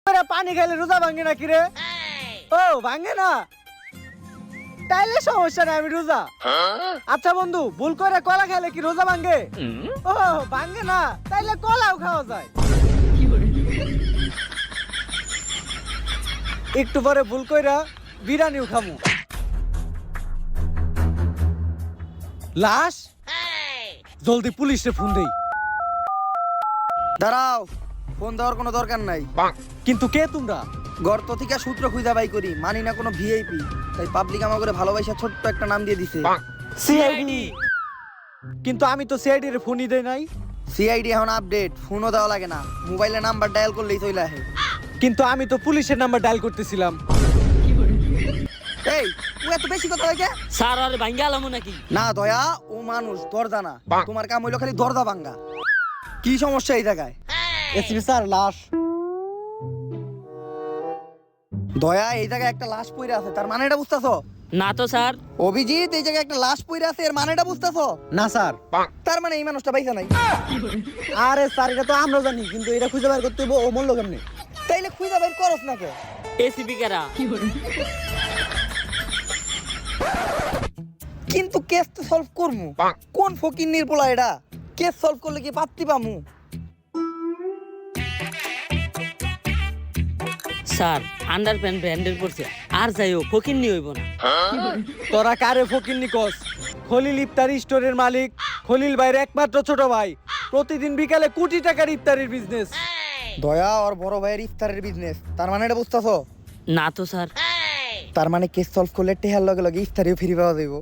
পানি খাইলে রোজা ভাঙে না কিরে? ও ভাঙে না, তাইলে সমস্যা নাই, আমি রোজা। আচ্ছা বন্ধু, ভুল করে কলা খেলে কি রোজা ভাঙে? ও ভাঙে না, তাইলে কলাও খাওয়া যায়। একটু পরে ভুল কইরা বিরিয়ানিও খামু। লাশ, জলদি পুলিশে ফোন দেই। দাঁড়াও, ফোন দেওয়ার কোনো দরকার নাই। কিন্তু কে তোমরা? গর্ত থেকে সূত্র খুঁজা বাই করি, মানি না কোনো ভিআইপি, তাই পাবলিক আমার করে ভালোবাসা ছোট্ট একটা নাম দিয়ে দিছে সিআইডি। কিন্তু আমি তো সিআইডি এর ফোনই দেই নাই। সিআইডি এখন আপডেট, ফোনও দেওয়া লাগে না, মোবাইলে নাম্বার ডায়াল করলেই চলে আসে। কিন্তু আমি তো পুলিশের নাম্বার ডায়াল করতেছিলাম। এই ও এত বেশি কথা হয় কে? স্যার আরে ভাঙ্গা আলামু নাকি? না দয়া, ও মানুষ, দরজা না। তোমার কাম হইলো খালি দরজা ভাঙ্গা। কি সমস্যা এই জায়গায়? এসপি স্যার, লাশ। দয়া, এই জায়গায় একটা লাশ পড়ে আছে, তার মানে এটা বুঝতেছো? না তো স্যার। অভিজিৎ, এই জায়গায় একটা লাশ পড়ে আছে, এর মানেটা বুঝতেছো? না স্যার। তার মানে এই মানুষটা বাইসা নাই। আরে স্যার, এটা তো আমরা জানি, কিন্তু এটা খুঁজে বের করতে হইব, ও মূল্য কেমনে? তাইলে খুঁজা বের করস না কে? এসিপি কারা? কিন্তু কেস তো সলভ করমু। কোন ফকির নির্পলা এটা? কেস সলভ করলে কি পাত্তি পামু? স্যার আন্ডার প্যান্ট ব্র্যান্ডের পড়ছে, আর যাইও ফকির নি হইব না। তোরা কারে ফকির নিকস? খলিল ইফতারি স্টোরের মালিক, খলিল ভাইয়ের একমাত্র ছোট ভাই। প্রতিদিন বিকালে কোটি টাকার ইফতারির বিজনেস। দয়া ওর বড় ভাইয়ের ইফতারের বিজনেস, তার মানে এটা বুঝতেছো? না তো স্যার। তার মানে কেস সলভ করলে টেহার লগে লগে ইফতারিও ফ্রি পাওয়া যাইব।